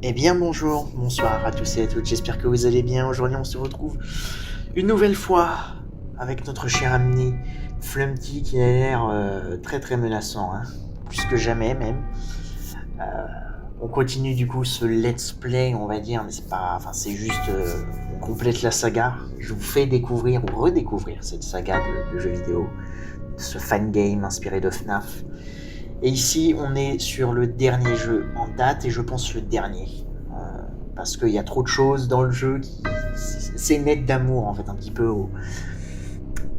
Eh bien bonjour, bonsoir à tous et à toutes, j'espère que vous allez bien. Aujourd'hui on se retrouve une nouvelle fois avec notre cher ami Flumpty qui a l'air très très menaçant, hein. Plus que jamais même. On continue du coup ce let's play on va dire, mais c'est pas, enfin c'est juste, on complète la saga. Je vous fais découvrir ou redécouvrir cette saga de jeux vidéo, ce fan game inspiré de FNAF. Et ici, on est sur le dernier jeu en date, et je pense le dernier. Parce qu'il y a trop de choses dans le jeu qui... C'est une aide d'amour, en fait, un petit peu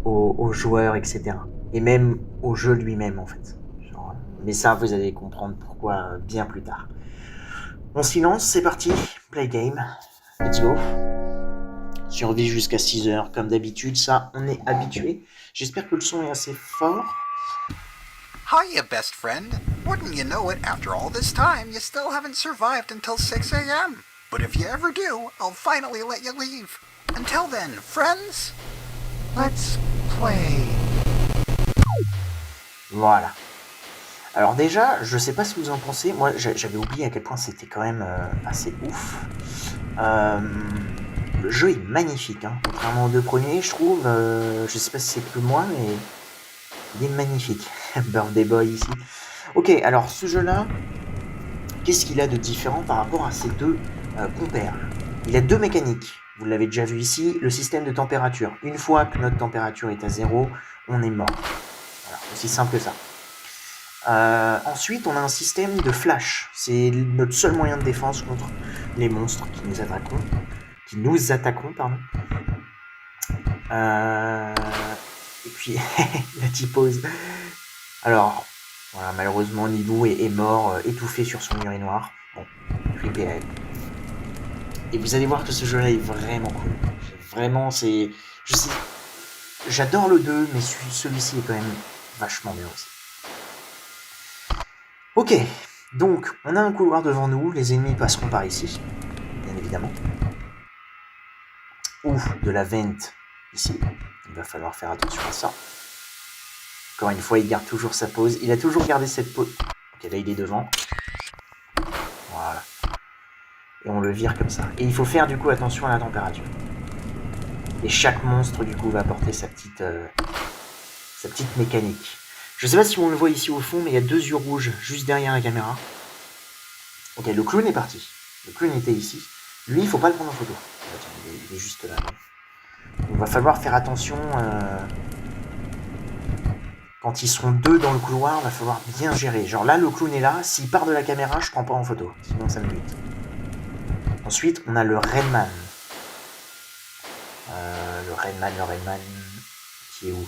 aux joueurs, etc. Et même au jeu lui-même, en fait. Genre, mais ça, vous allez comprendre pourquoi bien plus tard. On s'y lance, c'est parti. Play game. Let's go. Survie jusqu'à 6 heures, comme d'habitude. Ça, on est habitué. J'espère que le son est assez fort. Hiya, best friend. Wouldn't you know it, after all this time, you still haven't survived until 6 a.m. But if you ever do, I'll finally let you leave. Until then, friends, let's play. Voilà. Alors déjà, je sais pas ce que vous en pensez, moi j'avais oublié à quel point c'était quand même assez ouf. Le jeu est magnifique, hein. Contrairement aux deux premiers, je trouve, je sais pas si c'est que moi, mais il est magnifique. Birthday Boy ici. Ok, alors ce jeu-là, qu'est-ce qu'il a de différent par rapport à ces deux compères? Il a deux mécaniques, vous l'avez déjà vu ici, le système de température. Une fois que notre température est à 0, on est mort. Voilà, aussi simple que ça. Ensuite, on a un système de flash. C'est notre seul moyen de défense contre les monstres qui nous attaqueront. Pardon. Et puis, la typose. Alors, voilà, malheureusement, Nilou est mort, étouffé sur son urinoir. Bon, RIP. Et vous allez voir que ce jeu-là est vraiment cool. Vraiment, c'est... Je sais... J'adore le 2, mais celui-ci est quand même vachement bien aussi. Ok, donc on a un couloir devant nous, les ennemis passeront par ici, bien évidemment. Ou de la vente ici, il va falloir faire attention à ça. Encore une fois, il garde toujours sa pose, il a toujours gardé cette pose. Ok, là il est devant. Voilà. Et on le vire comme ça. Et il faut faire du coup attention à la température. Et chaque monstre du coup va apporter sa petite mécanique. Je sais pas si on le voit ici au fond, mais il y a deux yeux rouges juste derrière la caméra. Ok, le clown est parti. Le clown était ici. Lui, il faut pas le prendre en photo. Il est juste là. Il va falloir faire attention. Quand ils seront deux dans le couloir, il va falloir bien gérer. Genre là, le clown est là. S'il part de la caméra, je prends pas en photo. Sinon, ça me bute. Ensuite, on a le Redman. Le Redman, qui est où?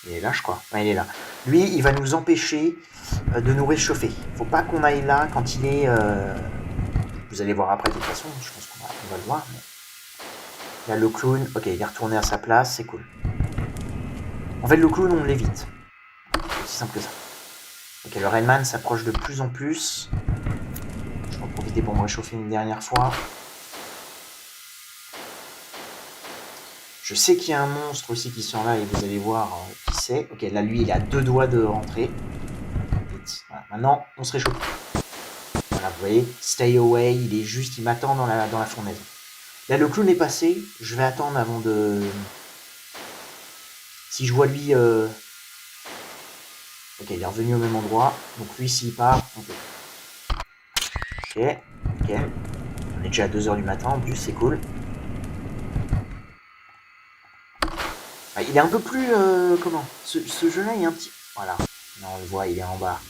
Il est là, je crois. Ouais, il est là. Lui, il va nous empêcher de nous réchauffer. Faut pas qu'on aille là quand il est... Vous allez voir après de toute façon. Je pense qu'on va le voir. Mais... Là, le clown... Ok, il est retourné à sa place. C'est cool. En fait, le clown, on l'évite. C'est aussi simple que ça. Ok, le Redman s'approche de plus en plus. Je vais en profiter pour me réchauffer une dernière fois. Je sais qu'il y a un monstre aussi qui sort là et vous allez voir qui c'est. Ok, là lui il a deux doigts de rentrer. Voilà, maintenant on se réchauffe. Voilà, vous voyez, stay away, il est juste, il m'attend dans la fournaise. Là le clown est passé, je vais attendre avant de... Si je vois lui... Ok, il est revenu au même endroit. Donc lui s'il part, ok. Ok, nickel. On est déjà à 2h du matin en plus, c'est cool. Il est un peu plus... comment ce jeu-là, il est un petit... Voilà. Non, on le voit, il est en bas.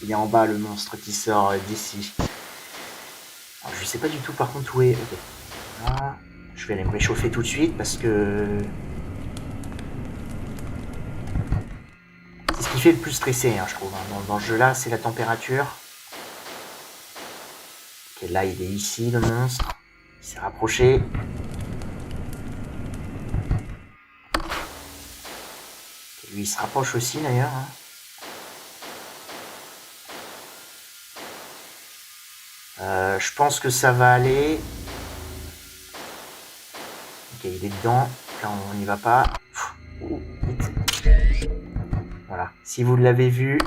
Il est en bas, le monstre qui sort d'ici. Alors, je sais pas du tout, par contre, où est... Ok. Voilà. Je vais aller me réchauffer tout de suite, parce que... C'est ce qui fait le plus stresser, hein, je trouve. Hein. Dans ce jeu-là, c'est la température. Ok, là, il est ici, le monstre. Il s'est rapproché. Lui, il se rapproche aussi, d'ailleurs. Hein. Je pense que ça va aller. Ok, il est dedans. Là, on n'y va pas. Oh, vite. Voilà. Si vous l'avez vu.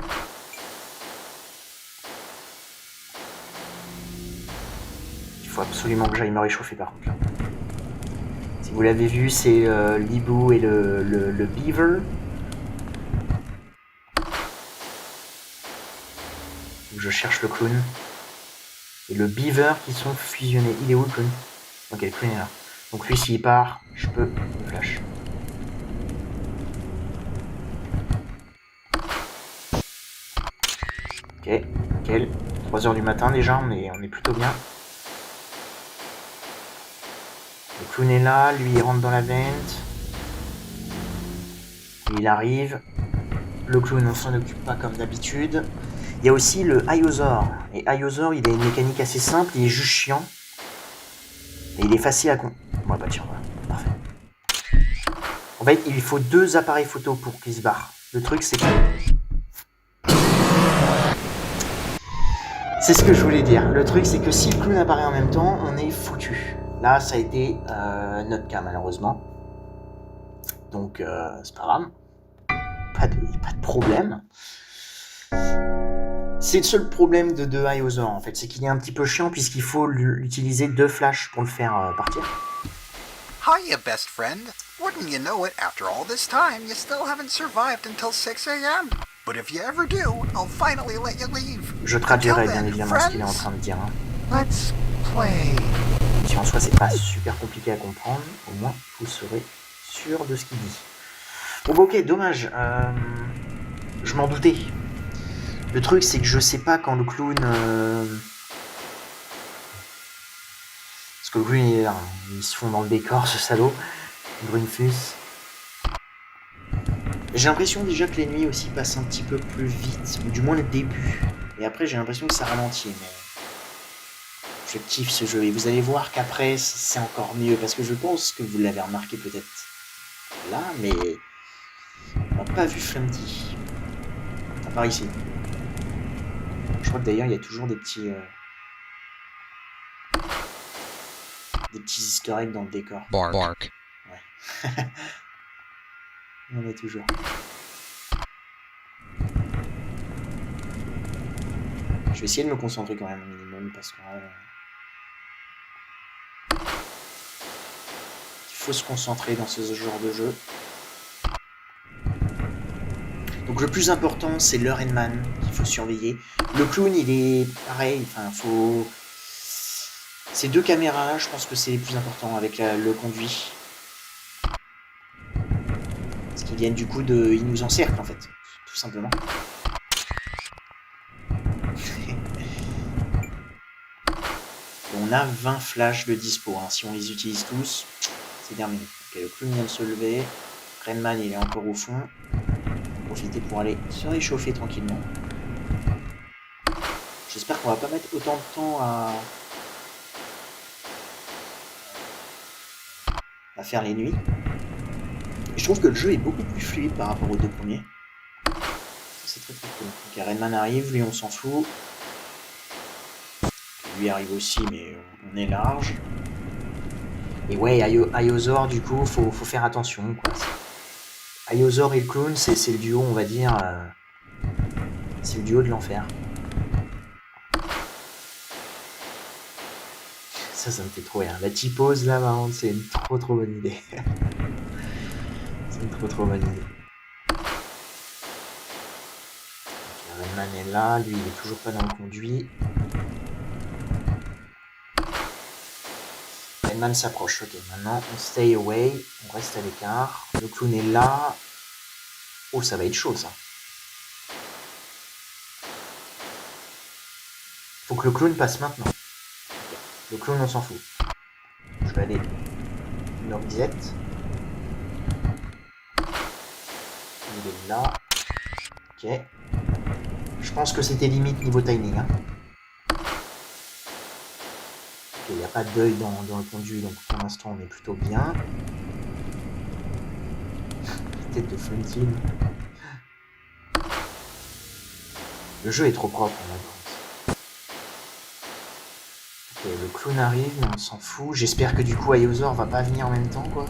Il faut absolument que j'aille me réchauffer par contre. Là. Si vous l'avez vu, c'est l'hibou et le beaver. Je cherche le clown. Et le beaver qui sont fusionnés. Il est où le clown? Ok, le clown est là. Donc lui, s'il part, je peux le flash. Ok, nickel. 3h du matin déjà, on est plutôt bien. Le clown est là, lui il rentre dans la vente. Il arrive. Le clown, on s'en occupe pas comme d'habitude. Il y a aussi le Iosaur. Et Iosaur, il a une mécanique assez simple, il est juste chiant. Et il est facile à Ouais, bah tiens, voilà. Parfait. En fait, il faut 2 appareils photo pour qu'il se barre. Le truc, c'est que... C'est ce que je voulais dire. Le truc, c'est que si le clown apparaît en même temps, on est foutu. Là, ça a été notre cas, malheureusement. Donc, c'est pas grave. Pas de problème. C'est le seul problème de Iosaur, en fait. C'est qu'il est un petit peu chiant, puisqu'il faut utiliser 2 flashs pour le faire partir. Hiya, best friend. Wouldn't you know it, after all this time, you still haven't survived until 6 a.m. But if you ever do, I'll finally let you leave. Je traduirai bien évidemment ce qu'il est en train de dire. Hein. Let's play. Si en soi c'est pas super compliqué à comprendre, au moins vous serez sûr de ce qu'il dit. Bon bah ok, dommage. Je m'en doutais. Le truc c'est que je sais pas quand le clown... Parce que le clown il est là, ils se font dans le décor ce salaud. Grunfus. J'ai l'impression déjà que les nuits aussi passent un petit peu plus vite, ou du moins le début. Et après j'ai l'impression que ça ralentit, mais je kiffe ce jeu. Et vous allez voir qu'après c'est encore mieux, parce que je pense que vous l'avez remarqué peut-être là, mais on n'a pas vu Flumpty. À part ici. Je crois que d'ailleurs il y a toujours des petits easter eggs dans le décor. Bark. Ouais. Il y en a toujours. Je vais essayer de me concentrer quand même au minimum parce que il faut se concentrer dans ce genre de jeu. Donc le plus important c'est le Rainman qu'il faut surveiller. Le clown il est pareil, enfin faut... Ces 2 caméras là je pense que c'est les plus importants avec le conduit. Parce qu'ils viennent du coup de... Ils nous encerclent en fait, tout simplement. On a 20 flashs de dispo, hein. Si on les utilise tous, c'est terminé. Ok, le clown vient de se lever. Rainman il est encore au fond. Profitez pour aller se réchauffer tranquillement. J'espère qu'on va pas mettre autant de temps à faire les nuits. Et je trouve que le jeu est beaucoup plus fluide par rapport aux 2 premiers. C'est très très cool. Ok, Rainman arrive, lui on s'en fout. Lui arrive aussi, mais on est large. Et ouais, Iosaur, du coup, faut faire attention, quoi. Iosaur et le clown, c'est le duo, on va dire... c'est le duo de l'enfer. Ça me fait trop rire. La typose, là, par contre, c'est une trop bonne idée. C'est une trop bonne idée. Rainman est là, lui, il est toujours pas dans le conduit. Rainman s'approche, ok, maintenant on stay away, on reste à l'écart. Le clown est là. Oh, ça va être chaud ça. Faut que le clown passe maintenant. Okay. Le clown, on s'en fout. Je vais aller une orbisette. Il est là. Ok. Je pense que c'était limite niveau timing. Hein. Il n'y a pas d'œil dans le conduit, donc pour l'instant on est plutôt bien. Tête de Flumpty. Le jeu est trop propre, on a. Ok, le clown arrive, mais on s'en fout. J'espère que du coup Iosaur va pas venir en même temps, quoi.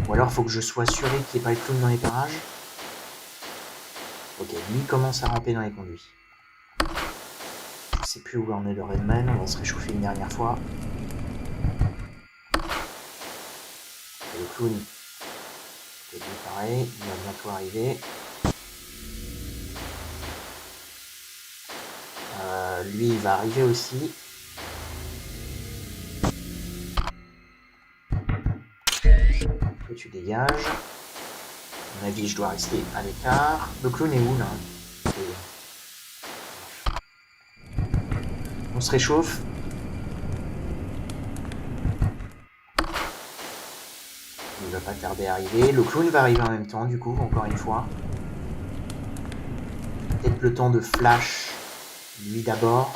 Ou alors faut que je sois assuré qu'il n'y ait pas le clown dans les parages. Ok, lui commence à ramper dans les conduits. Je sais plus où en est le Rainman, on va se réchauffer une dernière fois. clown, c'est pareil, il va bientôt arriver. Lui, il va arriver aussi. Toi, tu dégages. À mon avis, je dois rester à l'écart. Le clown est où, là? On se réchauffe. Il va pas tarder à arriver. Le clown va arriver en même temps, du coup, encore une fois. Peut-être le temps de flash, lui d'abord.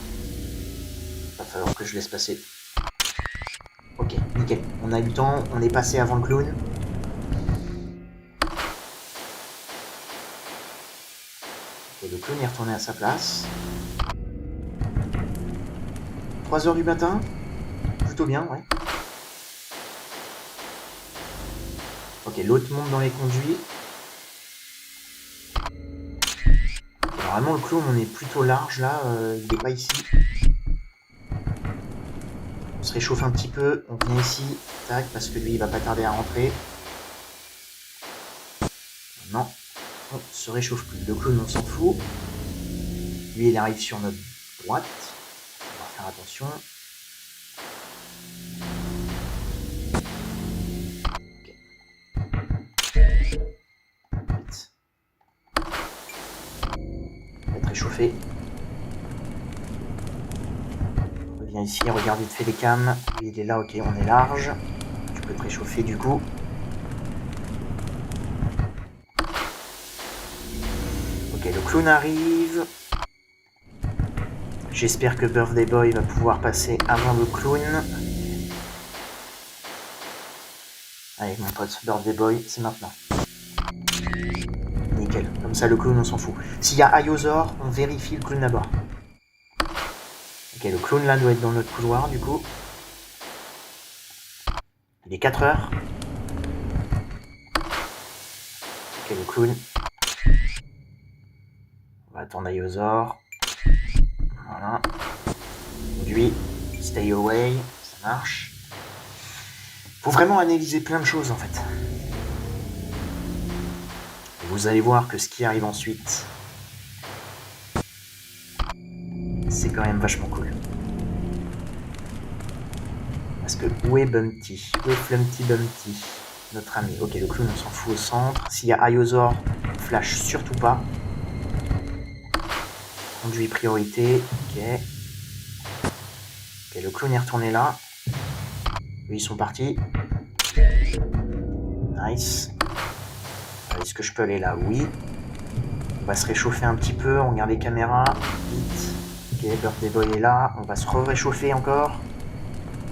Il va falloir que je laisse passer. Ok, nickel. On a eu le temps, on est passé avant le clown. Ok, le clown est retourné à sa place. 3h du matin. Plutôt bien, ouais. Ok, l'autre monte dans les conduits. Normalement, le clown, on est plutôt large, là. Il n'est pas ici. On se réchauffe un petit peu. On vient ici. Tac, parce que lui, il va pas tarder à rentrer. Non. On se réchauffe plus. Le clown, on s'en fout. Lui, il arrive sur notre droite. On va faire attention. Réchauffer. On revient ici, regarde vite fait les cams. Il est là, ok, on est large. Tu peux te réchauffer du coup. Ok, le clown arrive. J'espère que Birthday Boy va pouvoir passer avant le clown. Allez mon pote, Birthday Boy, c'est maintenant. Nickel, comme ça le clown on s'en fout. S'il y a Ayozor, on vérifie le clown d'abord. Ok, le clown là doit être dans notre couloir du coup. Il est 4h. Ok, le clown. On va attendre Ayozor. Voilà. Conduit. Stay away. Ça marche. Faut vraiment analyser plein de choses en fait. Vous allez voir que ce qui arrive ensuite, c'est quand même vachement cool. Parce que où est Bumpty? Où est Flumpty Bumpty? Notre ami. Ok, le clown on s'en fout au centre. S'il y a Ayozor, flash surtout pas. Conduit priorité. Ok. Ok, le clown est retourné là. Eux, ils sont partis. Nice. Est-ce que je peux aller là? Oui. On va se réchauffer un petit peu. On regarde les caméras. Vite. Ok, Birthday Boy est là. On va se réchauffer encore.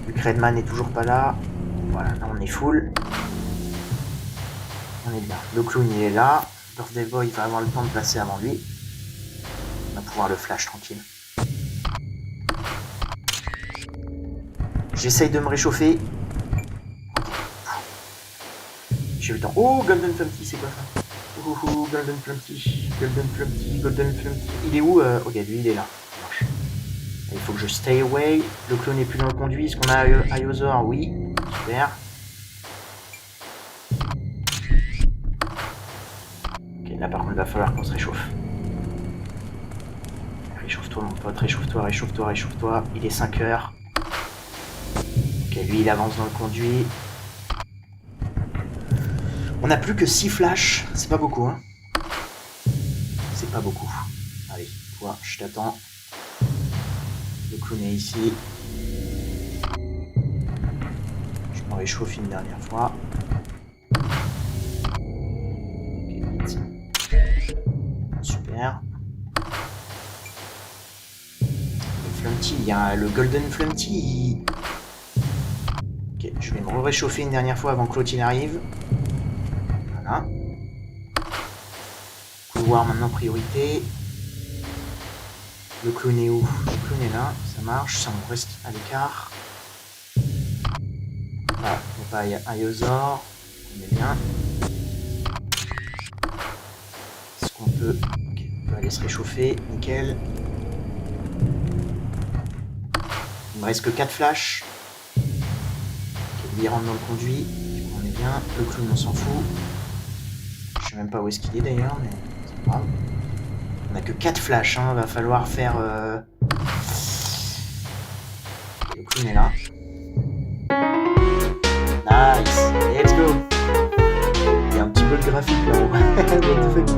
Vu que Redman n'est toujours pas là. Voilà, là on est full. On est bien. Le clown il est là. Birthday Boy va avoir le temps de passer avant lui. On va pouvoir le flash tranquille. J'essaye de me réchauffer. J'ai eu le temps. Oh, Golden Flumpty, c'est quoi ça? Oh, Golden Flumpty, Golden Flumpty, Golden Flumpty. Il est où? Ok, lui, il est là. Ça marche. Il faut que je stay away. Le clone n'est plus dans le conduit. Est-ce qu'on a Ayozor? Oui. Super. Ok, là, par contre, il va falloir qu'on se réchauffe. Réchauffe-toi, mon pote. Réchauffe-toi, réchauffe-toi, réchauffe-toi. Il est 5h. Ok, lui, il avance dans le conduit. On n'a plus que 6 flashs, c'est pas beaucoup, hein. C'est pas beaucoup. Allez, toi, je t'attends. Le clown est ici. Je me réchauffe une dernière fois. Ok, vite. Super. Le Flumpty, il y a le Golden Flumpty. Ok, je vais me réchauffer une dernière fois avant que l'autre arrive. Voilà. Couloir maintenant priorité. Le clown est où? Le clown est là, ça marche, ça on reste à l'écart. Voilà, il n'y a pas Ayozor, on est bien. Est-ce qu'on peut... Ok, on peut aller se réchauffer, nickel. Il me reste que 4 flashs. Ok, Lui, il rentre dans le conduit. Du coup, on est bien. Le clown, on s'en fout. Je sais même pas où est-ce qu'il est d'ailleurs, mais c'est pas grave. On a que 4 flashs, hein. Va falloir faire... Le clown est là. Nice. Let's go. Il y a un petit peu de graphique là. What the fuck.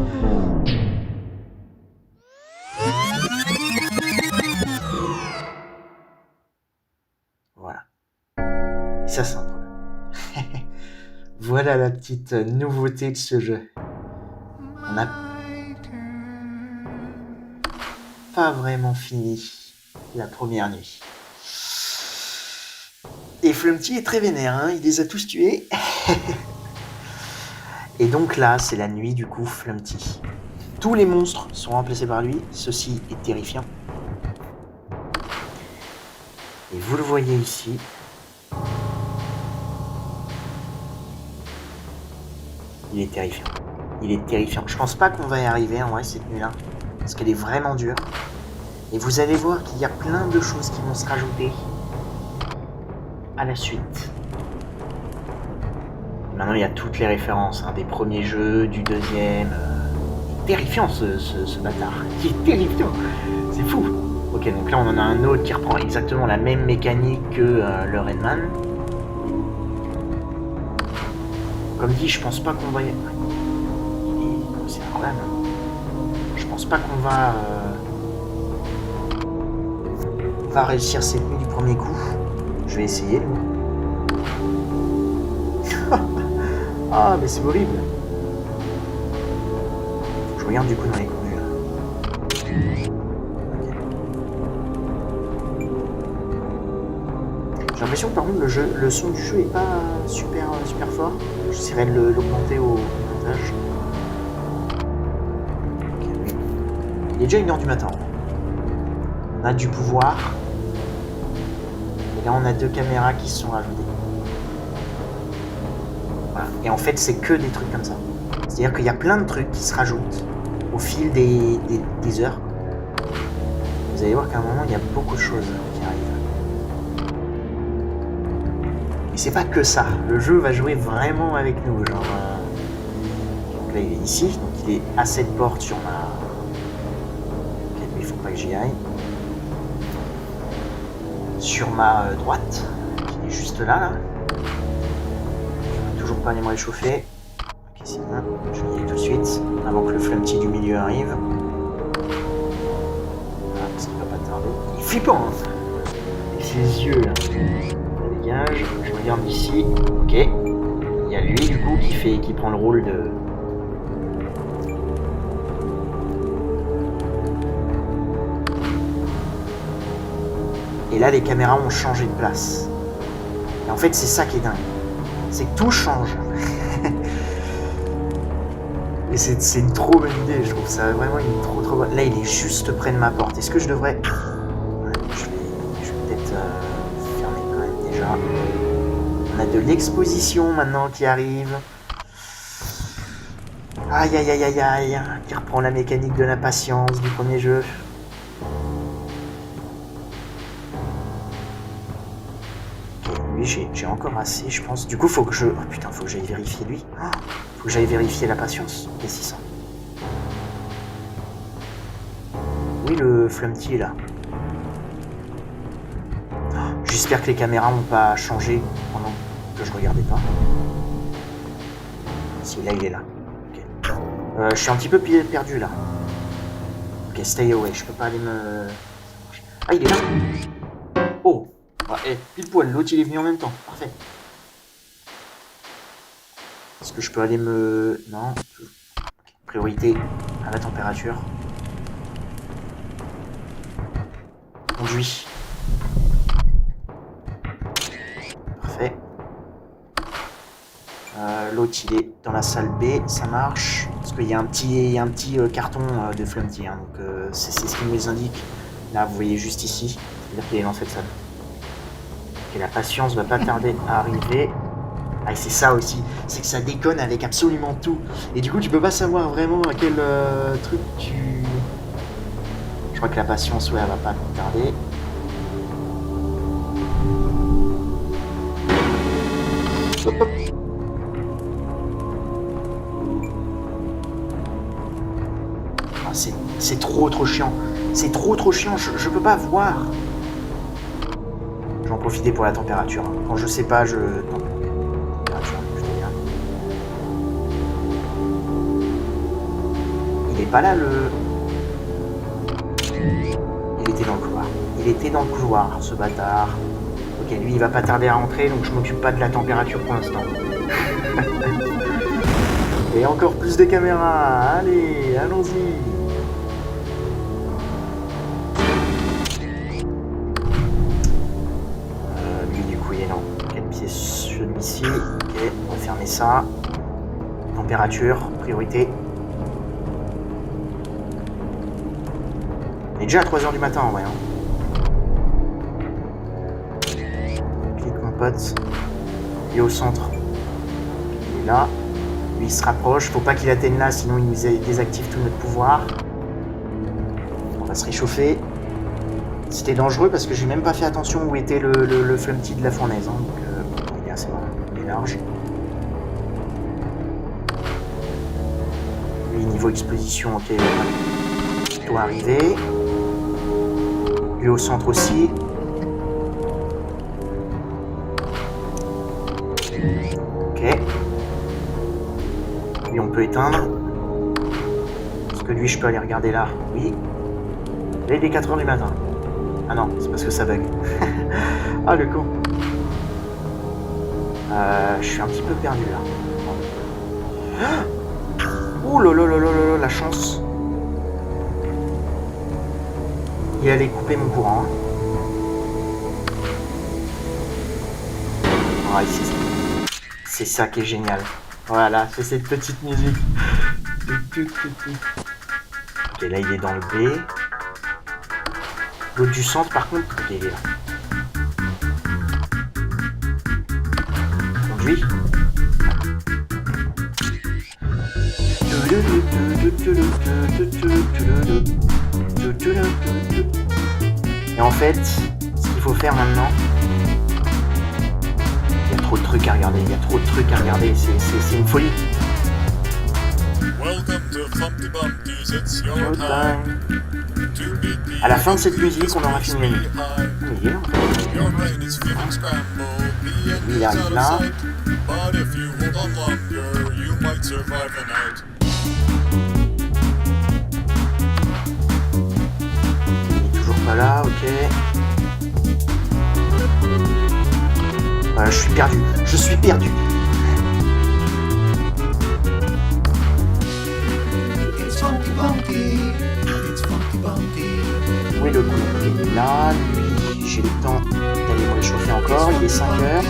Voilà. Et ça, c'est un problème. Voilà la petite nouveauté de ce jeu. On n'a pas vraiment fini la première nuit. Et Flumpty est très vénère, hein, il les a tous tués. Et donc là, c'est la nuit du coup Flumpty. Tous les monstres sont remplacés par lui, ceci est terrifiant. Et vous le voyez ici. Il est terrifiant. Il est terrifiant. Je pense pas qu'on va y arriver en vrai cette nuit-là. Parce qu'elle est vraiment dure. Et vous allez voir qu'il y a plein de choses qui vont se rajouter à la suite. Et maintenant il y a toutes les références, hein, des premiers jeux, du deuxième. Il est terrifiant ce bâtard. Il est terrifiant. C'est fou. Ok, donc là on en a un autre qui reprend exactement la même mécanique que le Redman. Comme dit, je pense pas qu'on va y... C'est incroyable. Je pense pas qu'on va réussir cette nuit du premier coup. Je vais essayer. Ah, mais c'est horrible. Je regarde du coup dans les conduits là. J'ai l'impression que par contre le son du jeu est pas super fort. J'essaierai de l'augmenter au montage. Okay, oui. Il est déjà 1h du matin. On a du pouvoir. Et là on a 2 caméras qui se sont rajoutées. Voilà. Et en fait c'est que des trucs comme ça. C'est-à-dire qu'il y a plein de trucs qui se rajoutent au fil des heures. Vous allez voir qu'à un moment il y a beaucoup de choses qui arrivent. Et c'est pas que ça, le jeu va jouer vraiment avec nous, genre... Donc là il est ici, donc il est à cette porte sur ma... Ok, il faut pas que j'y aille. Sur ma droite, qui est juste là. Je vais toujours pas aller me réchauffer. Ok, c'est bon, je vais y aller tout de suite, avant que le Flumpty du milieu arrive. Ah, parce qu'il va pas tarder. Il est flippant, hein. Et ses yeux, là. Je regarde ici, ok. Il y a lui du coup qui prend le rôle de... Et là les caméras ont changé de place. Et en fait c'est ça qui est dingue. C'est que tout change. Et c'est une trop bonne idée, je trouve ça vraiment une trop bonne. Là il est juste près de ma porte. Est-ce que je devrais... Ouais, je vais peut-être fermer quand même déjà. On a de l'exposition maintenant qui arrive. Aïe aïe aïe aïe aïe. Qui reprend la mécanique de la patience du premier jeu. Ok, lui j'ai encore assez je pense. Du coup faut que je... Oh putain, faut que j'aille vérifier lui. Faut que j'aille vérifier la patience. Et 600. Oui, le Flumpty est là. J'espère que les caméras n'ont pas changé pendant que je regardais pas. Si, là il est là. Okay. Je suis un petit peu perdu là. Ok, stay away, je peux pas aller me... Ah, il est là. Oh, ah, pile poil, l'autre il est venu en même temps, parfait. Est-ce que je peux aller me... Non. Okay. Priorité à la température. Conduit. Parfait. L'autre il est dans la salle B, ça marche. Parce qu'il y a un petit carton de Flumpty, hein, donc c'est ce qui nous indique. Là vous voyez juste ici, c'est-à-dire qu'il est dans cette salle. Et la patience va pas tarder à arriver. Ah et c'est ça aussi, c'est que ça déconne avec absolument tout. Et du coup tu peux pas savoir vraiment à quel truc tu... Je crois que la patience, ouais, elle va pas tarder. hop, hop. Ah, c'est trop chiant. C'est trop chiant, je peux pas voir. J'en profiter pour la température. Quand je sais pas, température, plutôt bien. Il est pas là, Il était dans le couloir. Il était dans le couloir, ce bâtard. Ok, lui, il va pas tarder à rentrer, donc je m'occupe pas de la température pour l'instant. Et encore plus de caméras. Allez, allons-y. Lui, du coup, il est dans quel pied celui-ci. Ok, on va fermer ça. Température, priorité. On est déjà à 3h du matin en vrai. Clique mon pote. Il est au centre. Il est là. Lui il se rapproche. Faut pas qu'il atteigne là, sinon il nous désactive tout notre pouvoir. On va se réchauffer. C'était dangereux parce que j'ai même pas fait attention où était le flumpty de la fournaise. Donc il est assez bon. Il est large. Lui niveau exposition, ok, il va plutôt arriver. Lui au centre aussi. Ok. Lui on peut éteindre. Est-ce que lui je peux aller regarder là? Oui. Là il est 4h du matin. Ah non, c'est parce que ça bug. Ah le con. Je suis un petit peu perdu là. Ouh là là là là là, la chance. Il allait couper mon courant. Ah, ici, c'est ça qui est génial. Voilà, c'est cette petite musique. Ok, là il est dans le B. L'autre du centre par contre, ok, il est là. Conduit. Et en fait, ce qu'il faut faire maintenant, il y a trop de trucs à regarder, c'est une folie. À la fin de cette musique, on aura fini la nuit. Il est là, en fait. Lui, il arrive là. Pas là, ok. Je suis perdu. Où est le coup? Il est là, lui, j'ai le temps d'aller me réchauffer encore, il est 5h.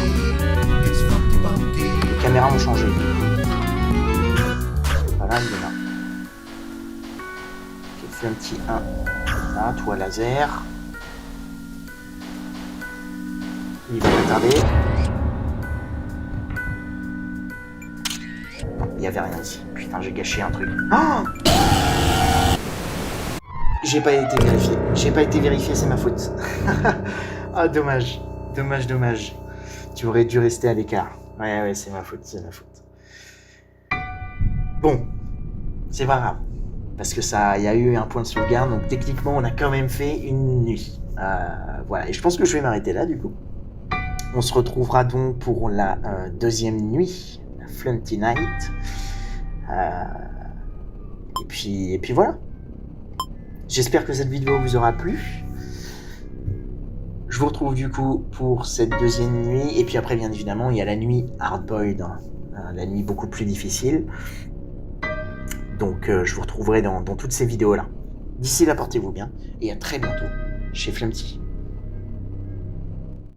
Les caméras ont changé. Voilà, il est là. J'ai fait un petit 1. Là, toi laser. Il va pas tarder. Non, il y avait rien ici. Putain, j'ai gâché un truc. Oh, j'ai pas été vérifié, c'est ma faute. Ah, dommage. Tu aurais dû rester à l'écart. Ouais, c'est ma faute. Bon, c'est pas grave. Parce que il y a eu un point de sauvegarde, donc techniquement on a quand même fait une nuit. Voilà, et je pense que je vais m'arrêter là du coup. On se retrouvera donc pour la deuxième nuit, la Flumpty Night. Et puis voilà. J'espère que cette vidéo vous aura plu. Je vous retrouve du coup pour cette deuxième nuit, et puis après bien évidemment il y a la nuit hardboiled, la nuit beaucoup plus difficile. Donc je vous retrouverai dans toutes ces vidéos là. D'ici là, portez-vous bien et à très bientôt chez Flumpty.